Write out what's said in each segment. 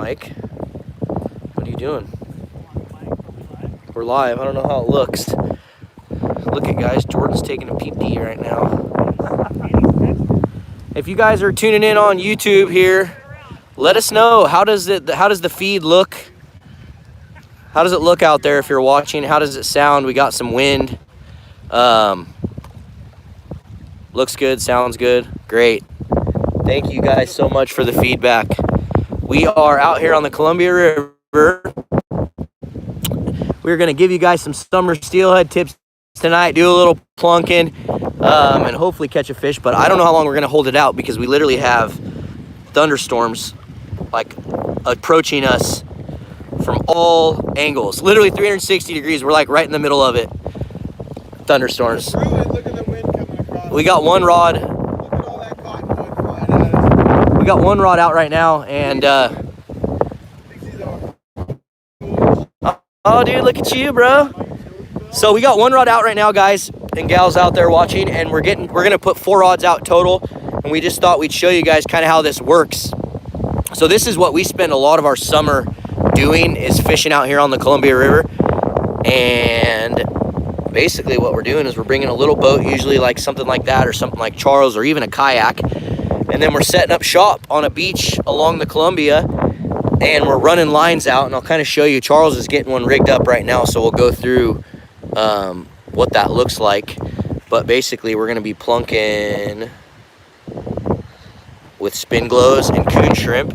Mike. What are you doing? We're live. I don't know how it looks. Look at guys, Jordan's taking a pee-pee right now. If you guys are tuning in on YouTube here, let us know, how does the feed look? How does it look out there if you're watching? How does it sound? We got some wind. Looks good, sounds good. Great. Thank you guys so much for the feedback. We are out here on the Columbia River. We're gonna give you guys some summer steelhead tips tonight, do a little plunking, and hopefully catch a fish, but I don't know how long we're gonna hold it out because we literally have thunderstorms like approaching us from all angles. Literally 360 degrees, we're like right in the middle of it. Thunderstorms. Look at the wind coming across. We got one rod. Look at all that cottonwood flying at us. We got one rod out right now, and oh dude, look at you, bro. So we got one rod out right now, guys and gals out there watching, and we're gonna put 4 rods out total, and we just thought we'd show you guys kind of how this works. So this is what we spend a lot of our summer doing, is fishing out here on the Columbia River. And basically what we're doing is we're bringing a little boat, usually like something like that or something like Charles, or even a kayak, and then we're setting up shop on a beach along the Columbia, and we're running lines out, and I'll kind of show you. Charles is getting one rigged up right now, so we'll go through what that looks like. But basically we're going to be plunking with spin glows and coon shrimp,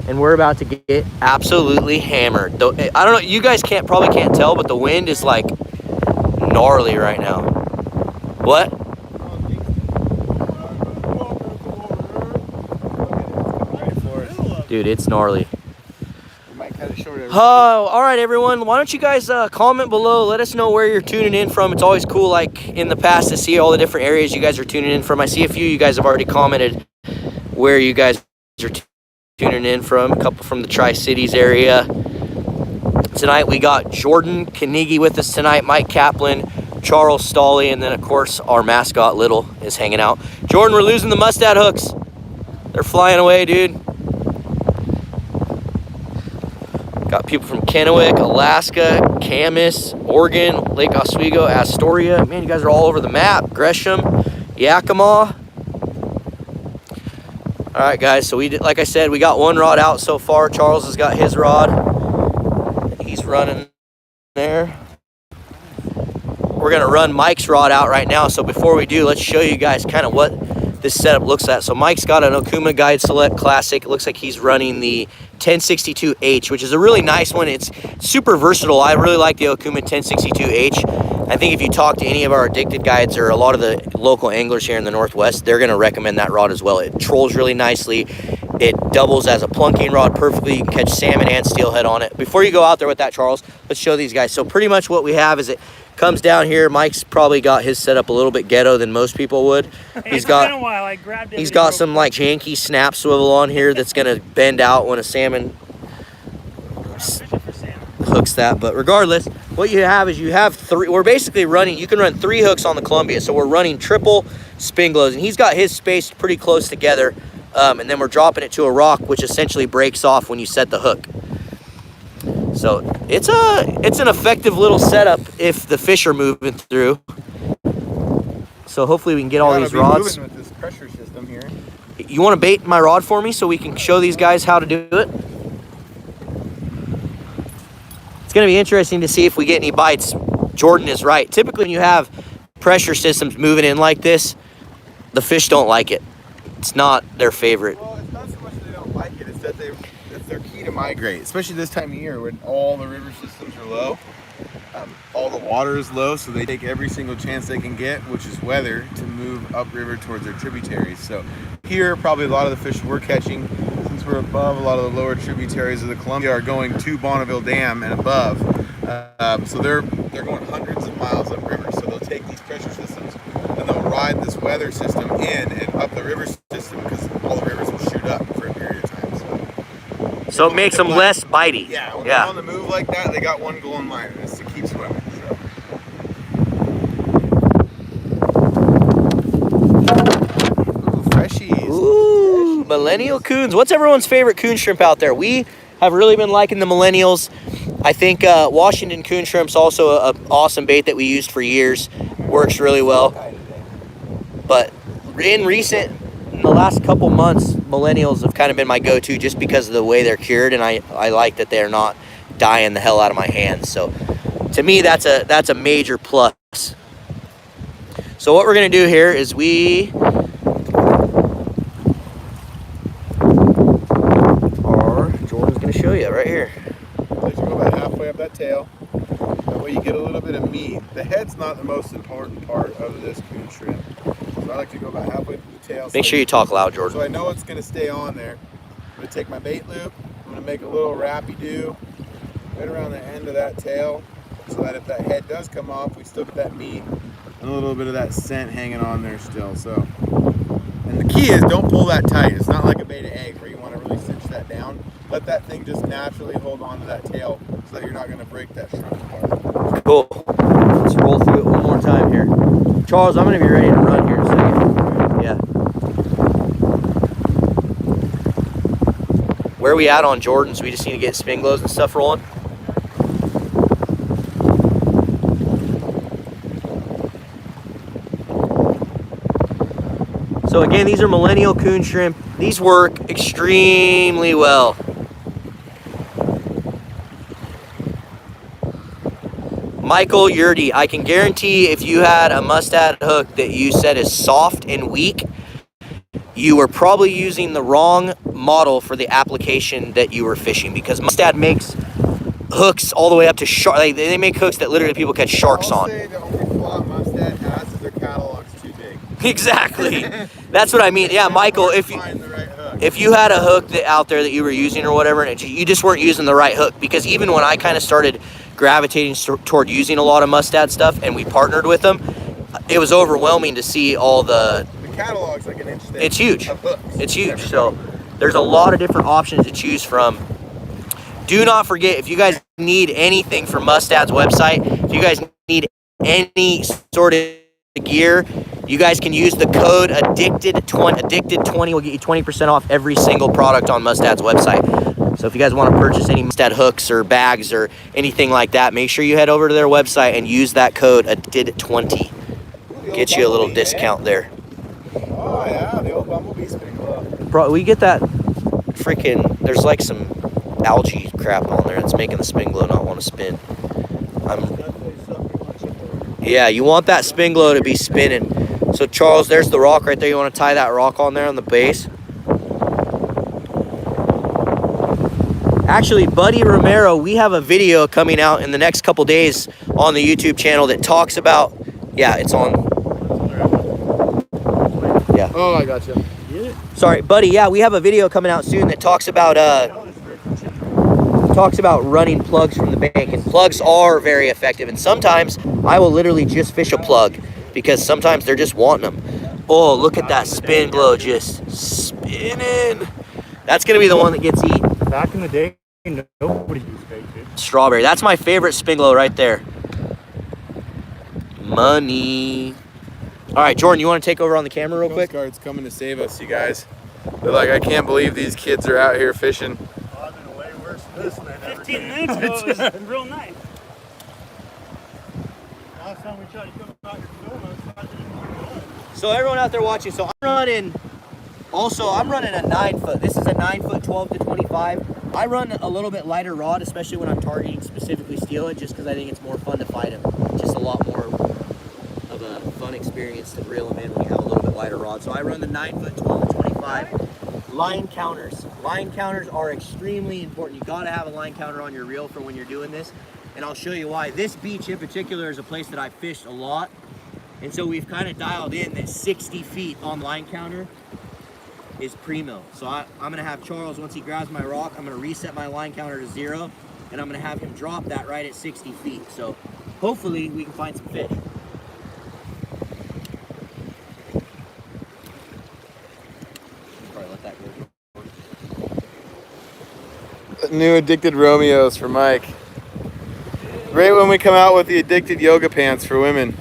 and we're about to get absolutely hammered. Though I don't know, you guys probably can't tell, but the wind is like gnarly right now. What? Dude, it's gnarly. Oh, all right, everyone. Why don't you guys comment below? Let us know where you're tuning in from. It's always cool, like in the past, to see all the different areas you guys are tuning in from. I see a few of you guys have already commented where you guys are tuning in from. A couple from the Tri-Cities area. Tonight we got Jordan Knigge with us tonight, Mike Kaplan, Charles Stawley, and then of course our mascot Little is hanging out. Jordan, we're losing the mustad hooks. They're flying away, dude. Got people from Kennewick, Alaska, Camas, Oregon, Lake Oswego, Astoria. Man, you guys are all over the map. Gresham, Yakima. All right, guys, so like I said, we got one rod out so far. Charles has got his rod. He's running there. We're gonna run Mike's rod out right now. So before we do, let's show you guys kind of what this setup looks at. So Mike's got an Okuma Guide Select Classic. It looks like he's running the 1062H, which is a really nice one. It's super versatile. I really like the Okuma 1062H. I think if you talk to any of our addicted guides or a lot of the local anglers here in the Northwest, they're gonna recommend that rod as well. It trolls really nicely. It doubles as a plunking rod perfectly. You can catch salmon and steelhead on it. Before you go out there with that, Charles, let's show these guys. So pretty much what we have is it comes down here. Mike's probably got his setup a little bit ghetto than most people would. He's got some like janky snap swivel on here that's gonna bend out when a salmon hooks that. But regardless, what you have is you have 3. We're basically running, you can run 3 hooks on the Columbia. So we're running triple spin glows, and he's got his spaced pretty close together. And then we're dropping it to a rock, which essentially breaks off when you set the hook. So it's an effective little setup if the fish are moving through. So hopefully we can get all these rods. With this pressure system here. You want to bait my rod for me so we can show these guys how to do it? It's going to be interesting to see if we get any bites. Jordan is right. Typically when you have pressure systems moving in like this, the fish don't like it. It's not their favorite. Well, it's not so much they don't like it, it's that it's their key to migrate, especially this time of year when all the river systems are low. All the water is low, so they take every single chance they can get, which is weather, to move upriver towards their tributaries. So here, probably a lot of the fish we're catching, since we're above, a lot of the lower tributaries of the Columbia are going to Bonneville Dam and above. So they're going hundreds of miles upriver. So they'll take these pressure systems and they'll ride this weather system in and up the river system, because all the rivers will shoot up for a period of time. So it makes them less bitey. Yeah, when they're on the move like that, they got one goal in mind, and it's to keep swimming. So. Ooh, freshies. Ooh. Millennial coons. What's everyone's favorite coon shrimp out there? We have really been liking the millennials. I think Washington coon shrimp's also an awesome bait that we used for years. Works really well. But in the last couple months, millennials have kind of been my go-to just because of the way they're cured, and I like that they're not dying the hell out of my hands. So to me, that's a major plus. So what we're gonna do here is Jordan's gonna show you right here. Let you go about halfway up that tail. That way you get a little bit of meat. The head's not the most important part of this coon shrimp. So I like to go about halfway through the tail. Make sure you talk loud, Jordan. So I know it's gonna stay on there. I'm gonna take my bait loop. I'm gonna make a little wrappy-do right around the end of that tail, so that if that head does come off, we still get that meat and a little bit of that scent hanging on there still. So, and the key is don't pull that tight. It's not like a beta egg where you want to really cinch that down. Let that thing just naturally hold on to that tail so that you're not going to break that shrimp apart. Cool. Let's roll through it one more time here. Charles, I'm going to be ready to run here in a second. Yeah. Where are we at on Jordans? We just need to get spin glows and stuff rolling. So again, these are millennial coon shrimp. These work extremely well. Michael Yurdy, I can guarantee if you had a mustad hook that you said is soft and weak, you were probably using the wrong model for the application that you were fishing, because mustad makes hooks all the way up to shark. They make hooks that literally people catch sharks on. I'll say the only flaw mustad has is their catalog's too big. Exactly. That's what I mean. Yeah, Michael, if you had a hook out there that you were using or whatever, and you just weren't using the right hook, because even when I kind of started gravitating toward using a lot of mustad stuff and we partnered with them, it was overwhelming to see all the catalog's like an inch thick. It's huge. It's huge. So there's a lot of different options to choose from. Do not forget, if you guys need anything from Mustad's website, if you guys need any sort of gear, you guys can use the code addicted20. Addicted20 will get you 20% off every single product on Mustad's website. So if you guys want to purchase any Mustad hooks or bags or anything like that, make sure you head over to their website and use that code addicted20. Get you a little discount there. Oh yeah, the old bumblebee spin glow. Bro, we get that freaking, there's like some algae crap on there. It's making the spin glow not want to spin. Yeah, you want that spin glow to be spinning. So Charles, there's the rock right there. You want to tie that rock on there on the base. Actually, Buddy Romero, we have a video coming out in the next couple days on the YouTube channel that talks about, yeah, it's on. Yeah. Oh, I got you. Sorry, Buddy. Yeah, we have a video coming out soon that talks about running plugs from the bank, and plugs are very effective. And sometimes I will literally just fish a plug because sometimes they're just wanting them. Oh, look at that spin glow just spinning. That's gonna be the one that gets eaten. Back in the day, nobody used bait, dude. Strawberry. That's my favorite spin glow right there. Money. All right, Jordan, you want to take over on the camera real quick? Coast Guard's coming to save us, you guys. They're like, I can't believe these kids are out here fishing. Oh, I've been way worse than this than I ever 15 minutes ago, it was real nice. Last time we tried to come out your film, I was trying to do. So everyone out there watching, so I'm running a 9 foot. This is a 9 foot 12 to 25. I run a little bit lighter rod, especially when I'm targeting specifically steelhead, just because I think it's more fun to fight them. Just a lot more of a fun experience to reel them in when you have a little bit lighter rod. So I run the 9 foot 12 to 25. Line counters. Line counters are extremely important. You gotta have a line counter on your reel for when you're doing this. And I'll show you why. This beach in particular is a place that I fished a lot. And so we've kind of dialed in that 60 feet on line counter is primo. So I'm gonna have Charles, once he grabs my rock, I'm gonna reset my line counter to 0, and I'm gonna have him drop that right at 60 feet. So hopefully we can find some fish. Probably let that go. New Addicted Romeos for Mike. Right when we come out with the Addicted Yoga Pants for women.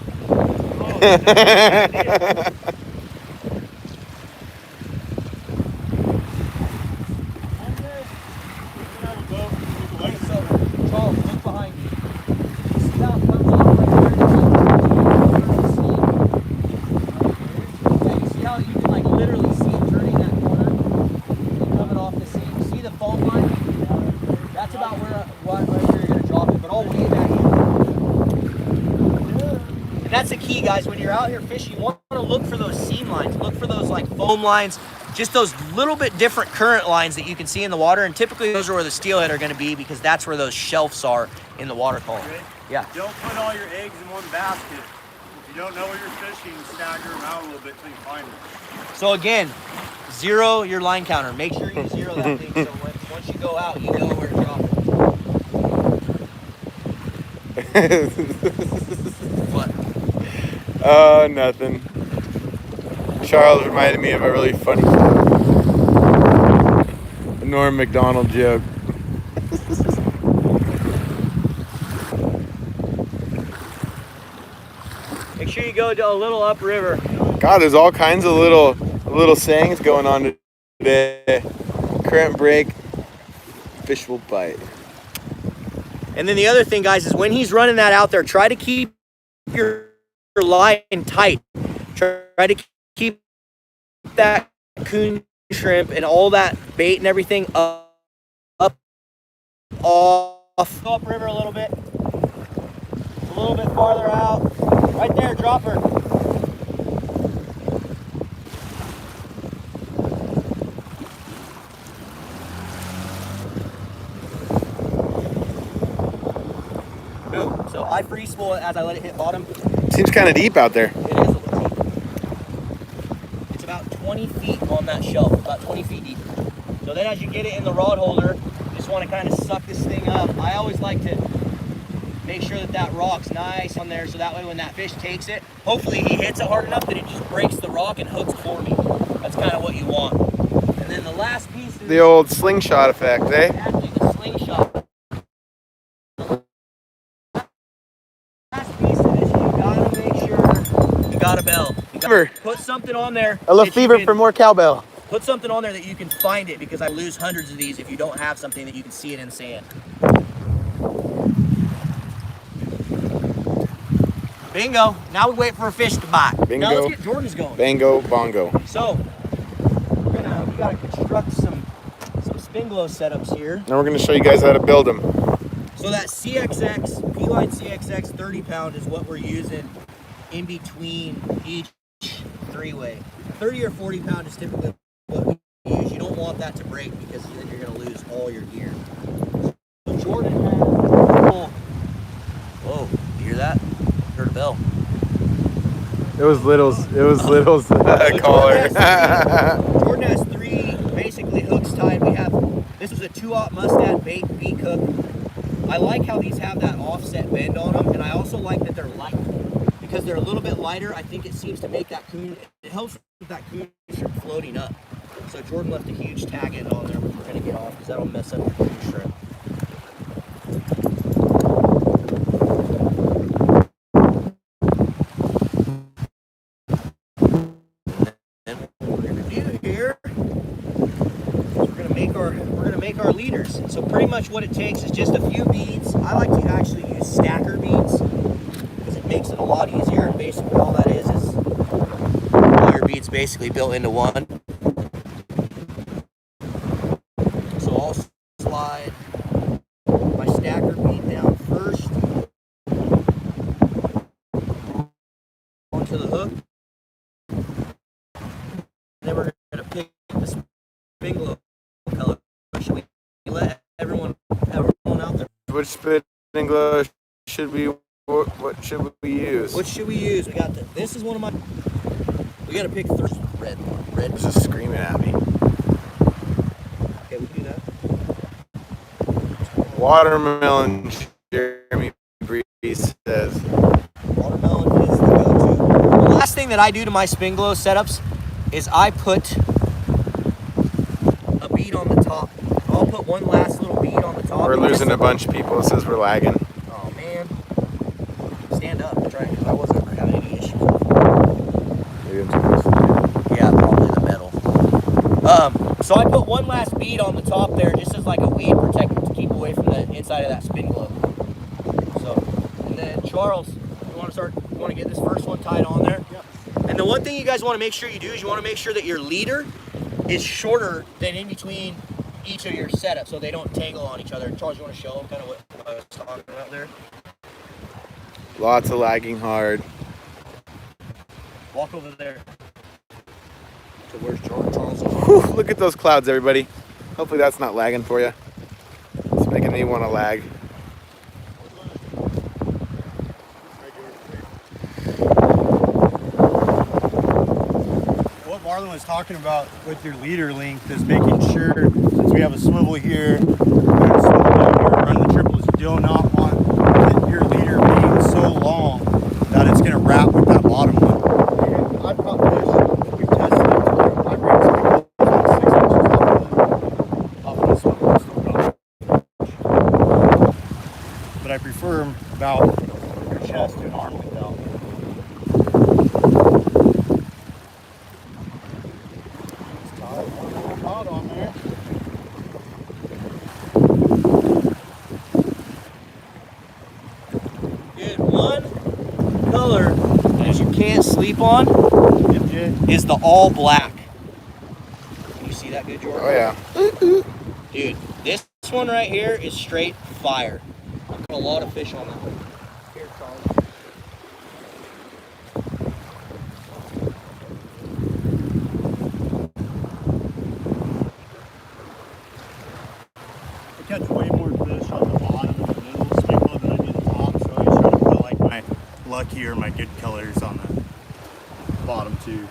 that's the key, guys. When you're out here fishing, you want to look for those seam lines. Look for those like foam lines, just those little bit different current lines that you can see in the water. And typically those are where the steelhead are going to be because that's where those shelves are in the water column. Okay? Yeah. Don't put all your eggs in one basket. If you don't know where you're fishing, stagger them out a little bit till you find them. So again, zero your line counter. Make sure you zero that thing so once you go out, you know where to drop it. What? Oh, nothing. Charles reminded me of a really funny Norm Macdonald joke. Make sure you go to a little upriver. God, there's all kinds of little sayings going on today. Current break, fish will bite. And then the other thing, guys, is when he's running that out there, try to keep your line tight. Try to keep that coon shrimp and all that bait and everything up, off. Go upriver a little bit. A little bit farther out. Right there, drop her. Boom. So I free spool it as I let it hit bottom. Seems kind of deep out there. It is a little deep. It's about 20 feet on that shelf, about 20 feet deep. So then as you get it in the rod holder, you just want to kind of suck this thing up. I always like to make sure that that rock's nice on there so that way when that fish takes it, hopefully he hits it hard enough that it just breaks the rock and hooks for me. That's kind of what you want. And then the last piece is The old slingshot effect, eh? exactly the slingshot. Last piece of this, you gotta make sure you got a bell. You gotta put something on there. I love that you fever can- for more cowbell. Put something on there that you can find it because I lose hundreds of these if you don't have something that you can see it in sand. Bingo. Now we wait for a fish to bite. Bingo. Now let's get Jordan's going. Bango bongo. So we gotta construct some spin glow setups here. Now we're going to show you guys how to build them. So that CXX, P-Line CXX 30 pound is what we're using in between each three-way. 30 or 40 pound is typically what we use. You don't want that to break because then you're gonna lose all your gear. So Jordan has whoa, you hear that? Heard a bell. It was Little's caller. Jordan has three basically hooks tied. This is a 2-aught Mustad bait beak hook. I like how these have that offset bend on them, and I also like that they're light. Because they're a little bit lighter, I think it seems to make that coon, it helps with that coon shrimp floating up. So Jordan left a huge tag end on there, which we're gonna get off because that'll mess up your coon shrimp. And what we're gonna do here is we're gonna make our leaders. So pretty much what it takes is just a few beads. I like to actually use stacker beads. It makes it a lot easier, and basically all that is all your beads basically built into one. So I'll slide my stacker bead down first onto the hook. Then we're gonna pick the spin glow color. Should we let everyone out there? Which spin glow should we? What should we use? What should we use? We got this is one of my. We gotta pick three. Red. It's just screaming at me. Okay, we do that. Watermelon, Jeremy Breeze says. Watermelon is the go-to. The last thing that I do to my spin glow setups is I put a bead on the top. I'll put one last little bead on the top. We're losing a bunch of people. It says we're lagging. Oh man. Stand up. Try because I wasn't having any issues. Yeah, probably the metal. So I put one last bead on the top there just as like a weed protector to keep away from the inside of that spin glow. So, and then Charles, you want to get this first one tied on there? Yep. And the one thing you guys want to make sure you do is you want to make sure that your leader is shorter than in between each of your setups so they don't tangle on each other. Charles, you want to show them kind of what I was talking about there? Lots of lagging hard. Walk over there. So where's Charles? Whew, look at those clouds, everybody. Hopefully that's not lagging for you. It's making me want to lag. What Marlon was talking about with your leader length is making sure, since we have a swivel here, run the triples, you do not want your leader being so long that it's going to wrap with that bottom one. I've caught fish, we've tested it, my rates like 6 inches off the swivel. But I prefer them about your chest to an arm length out. Hot on there. Dude, one color that you can't sleep on is the all black. Can you see that good, Jordan? Oh yeah. Dude, this one right here is straight fire. I've got a lot of fish on that one. Here, Charles. I catch way more fish on the bottom and the middle speckled than I do the top, so I always try to put like my lucky or my good colors on the bottom too.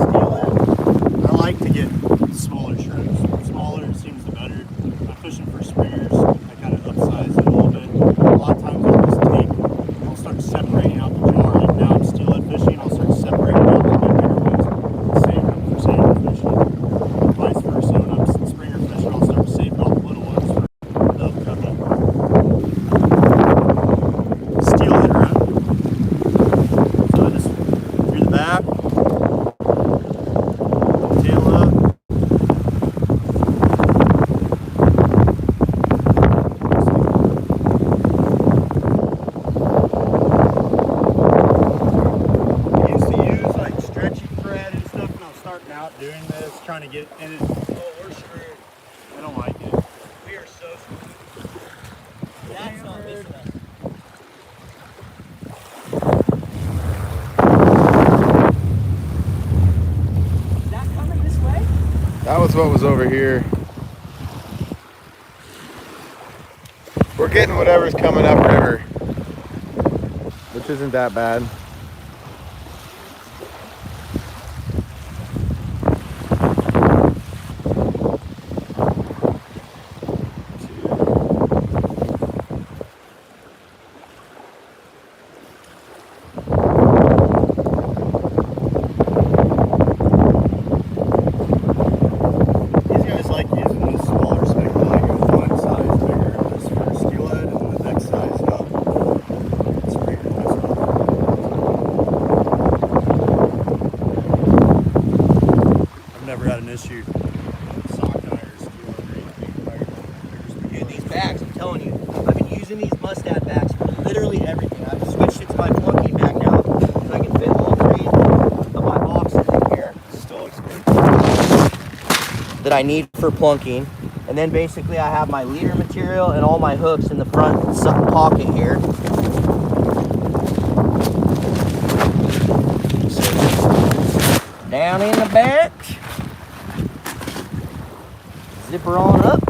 I like to get smaller shrimps. The smaller it seems the better. I'm fishing for springers. I kind of upsize it a little bit. A lot of times I'll just take, I'll start separating out the jar. Like now I'm steelhead fishing, I'll start separating out the bigger ones, saving them for salmon fishing. Vice versa, when I'm springer fishing, I'll start saving all the little ones for the upcoming steelhead run. So I just through the back. Tail up. I used to use like stretchy thread and stuff when I was starting out doing this, trying to get in it. Oh, we're screwed. I don't like it. We are so screwed. That's not missing us. Is that coming this way? That was what was over here. We're getting whatever's coming upriver, which isn't that bad. These guys like using this smaller speckle, like one size bigger. This for steelhead and the next size up. Springer this one. I've never had an issue with sockeye or steelhead or anything. Dude, these bags, I'm telling you, I've been using these mustad bags for literally everything. I've switched it to my plunking bag now, and I can fit all three of my boxes in here Still looks good. that I need for plunking. And then basically I have my leader material and all my hooks in the front pocket here. Down in the back. Zipper on up.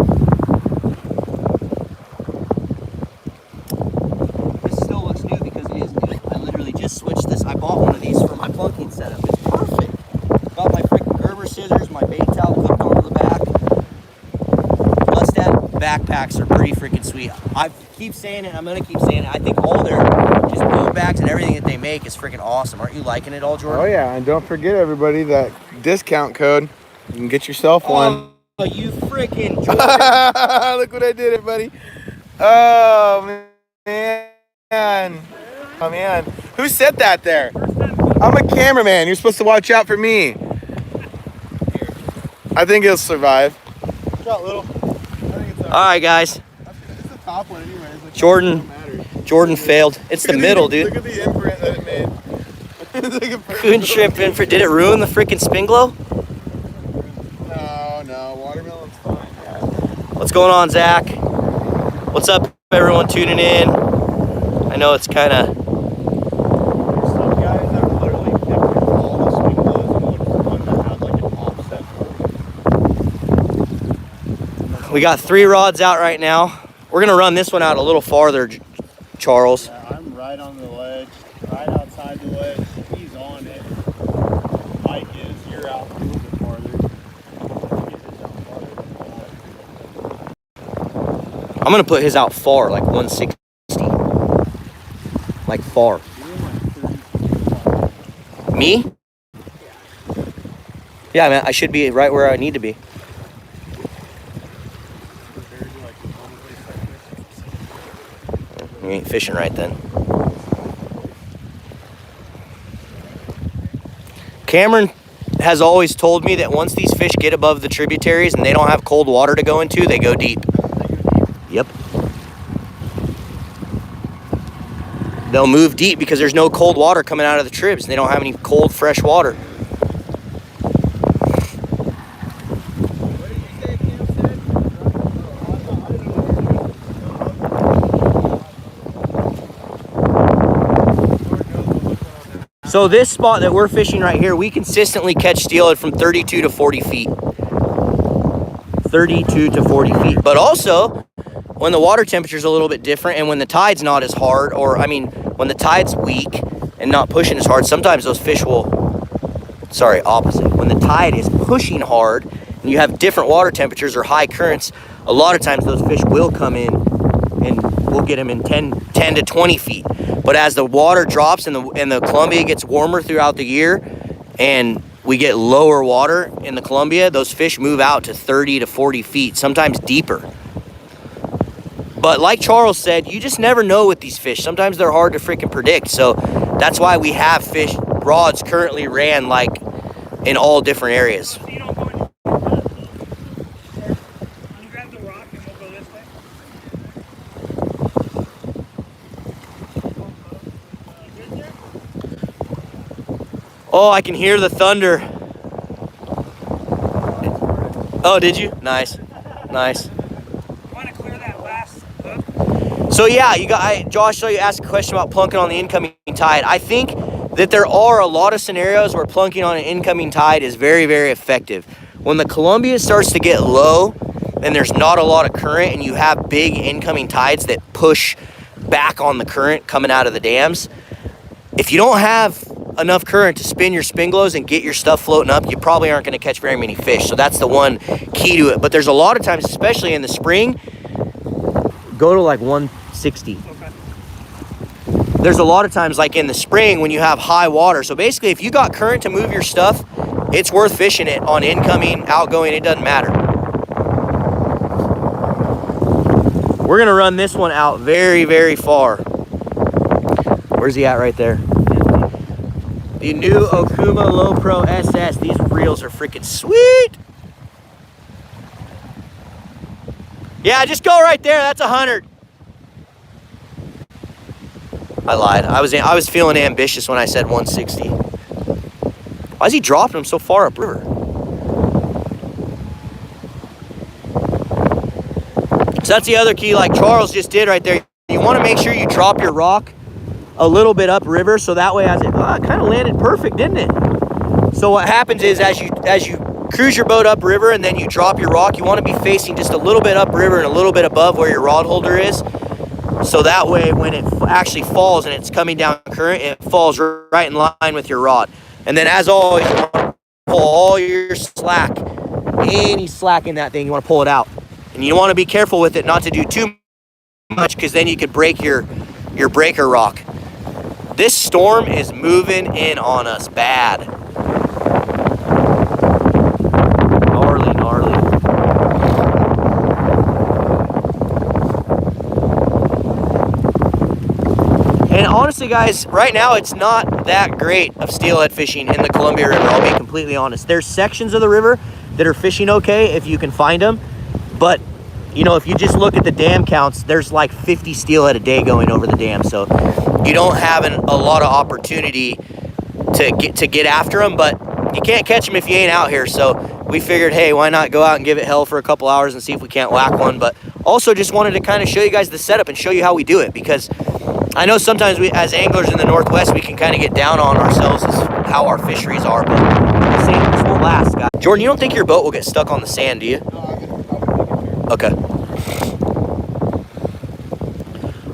This still looks new because it is new. I literally just switched this. I bought one of these for my plunking setup. It's perfect. Got my freaking Gerber scissors, my bait towel hooked onto the back. Mustad backpacks are pretty freaking sweet. I keep saying it, I'm gonna keep saying it. I think all their just boom bags and everything that they make is freaking awesome. Aren't you liking it all, Jordan? Oh yeah, and don't forget everybody that discount code. You can get yourself one. Oh, you freaking Jordan. Look what I did, everybody. Oh man. Oh man. Who said that there? I'm a cameraman. You're supposed to watch out for me. I think it'll survive. Shot little. I think it's All right, guys. it's the top one anyways. Like, Jordan. it don't matter. Jordan failed. It's the middle, dude. Look at the imprint that it made. It's like a Coon shrimp imprint. Did it ruin the freaking spin glow? No, watermelon's fine. Yeah. What's going on, Zach? What's up, everyone tuning in? I know it's kind of... There's some guys that are literally picking all the swing glows and look for one that had like an offset. We got 3 rods out right now. We're going to run this one out a little farther, Charles. Yeah, I'm right on the ledge, right outside the ledge. He's on it. Mike is. You're out a little bit farther. I'm going to put his out far, like 160. Like far. Me? Yeah, man, I should be right where I need to be. You ain't fishing right then. Cameron has always told me that once these fish get above the tributaries and they don't have cold water to go into, they go deep. Yep. They'll move deep because there's no cold water coming out of the tribs and they don't have any cold, fresh water. So this spot that we're fishing right here, we consistently catch steelhead from 32 to 40 feet. 32 to 40 feet. But also, when the water temperature is a little bit different and when the tide's not as hard, or I mean, when the tide's weak and not pushing as hard, sometimes those fish will, sorry, opposite. When the tide is pushing hard and you have different water temperatures or high currents, a lot of times those fish will come in and we'll get them in 10 to 20 feet. But as the water drops and the Columbia gets warmer throughout the year and we get lower water in the Columbia, those fish move out to 30 to 40 feet, sometimes deeper. But like Charles said, you just never know with these fish. Sometimes they're hard to freaking predict. So that's why we have fish rods currently ran like in all different areas. Oh, I can hear the thunder. Oh, did you? Nice. Nice. Want to clear that last hook? So yeah, Josh, so you asked a question about plunking on the incoming tide. I think that there are a lot of scenarios where plunking on an incoming tide is very, very effective. When the Columbia starts to get low and there's not a lot of current and you have big incoming tides that push back on the current coming out of the dams, if you don't have enough current to spin your spin glows and get your stuff floating up, you probably aren't going to catch very many fish. So that's the one key to it. But there's a lot of times, especially in the spring, go to like 160. Okay. There's a lot of times like in the spring when you have high water. So basically if you got current to move your stuff, it's worth fishing it on incoming, outgoing, it doesn't matter. We're going to run this one out very, very far. Where's he at right there? The new Okuma Low Pro SS. These reels are freaking sweet. Yeah, just go right there. That's 100. I lied. I was feeling ambitious when I said 160. Why is he dropping them so far upriver? So that's the other key, like Charles just did right there. You want to make sure you drop your rock a little bit upriver, so that way as it kind of landed perfect, didn't it? So what happens is as you cruise your boat upriver and then you drop your rock, you want to be facing just a little bit upriver and a little bit above where your rod holder is. So that way when it actually falls and it's coming down current, it falls right in line with your rod. And then as always, you want to pull all your slack, any slack in that thing, you want to pull it out. And you want to be careful with it not to do too much because then you could break your breaker rock. This storm is moving in on us bad. Gnarly, gnarly. And honestly, guys, right now it's not that great of steelhead fishing in the Columbia River, I'll be completely honest. There's sections of the river that are fishing okay if you can find them, but you know, if you just look at the dam counts, there's like 50 steelhead a day going over the dam. So you don't have a lot of opportunity to get after them, but you can't catch them if you ain't out here. So we figured, hey, why not go out and give it hell for a couple hours and see if we can't whack one. But also just wanted to kind of show you guys the setup and show you how we do it, because I know sometimes we, as anglers in the Northwest, we can kind of get down on ourselves as how our fisheries are, but this won't last, guys. Jordan, you don't think your boat will get stuck on the sand, do you? Okay.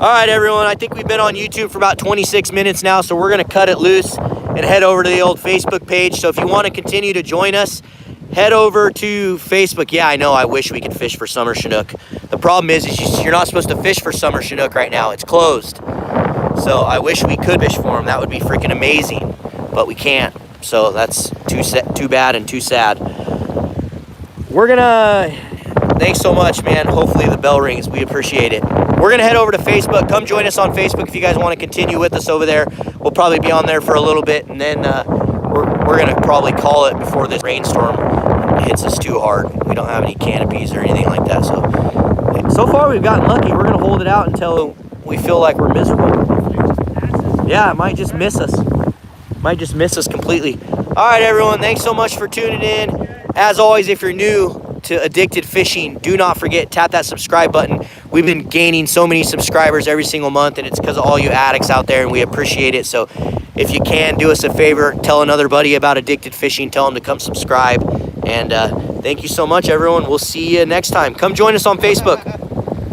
All right, everyone, I think we've been on YouTube for about 26 minutes now, so we're gonna cut it loose and head over to the old Facebook page. So if you want to continue to join us, head over to Facebook. Yeah, I know, I wish we could fish for summer Chinook. The problem is you're not supposed to fish for summer Chinook right now. It's closed. So I wish we could fish for them. That would be freaking amazing, but we can't. So that's too bad and too sad. We're gonna, thanks so much, man. Hopefully the bell rings. We appreciate it. We're gonna head over to Facebook. Come join us on Facebook if you guys want to continue with us over there. We'll probably be on there for a little bit, and then we're gonna probably call it before this rainstorm hits us too hard. We don't have any canopies or anything like that. So far we've gotten lucky. We're gonna hold it out until we feel like we're miserable. Yeah, it might just miss us. Might just miss us completely. All right, everyone, thanks so much for tuning in. As always, if you're new to Addicted Fishing, do not forget, tap that subscribe button. We've been gaining so many subscribers every single month, and it's because of all you addicts out there, and we appreciate it. So if you can, do us a favor, tell another buddy about Addicted Fishing, tell them to come subscribe. And thank you so much, everyone. We'll see you next time. Come join us on Facebook.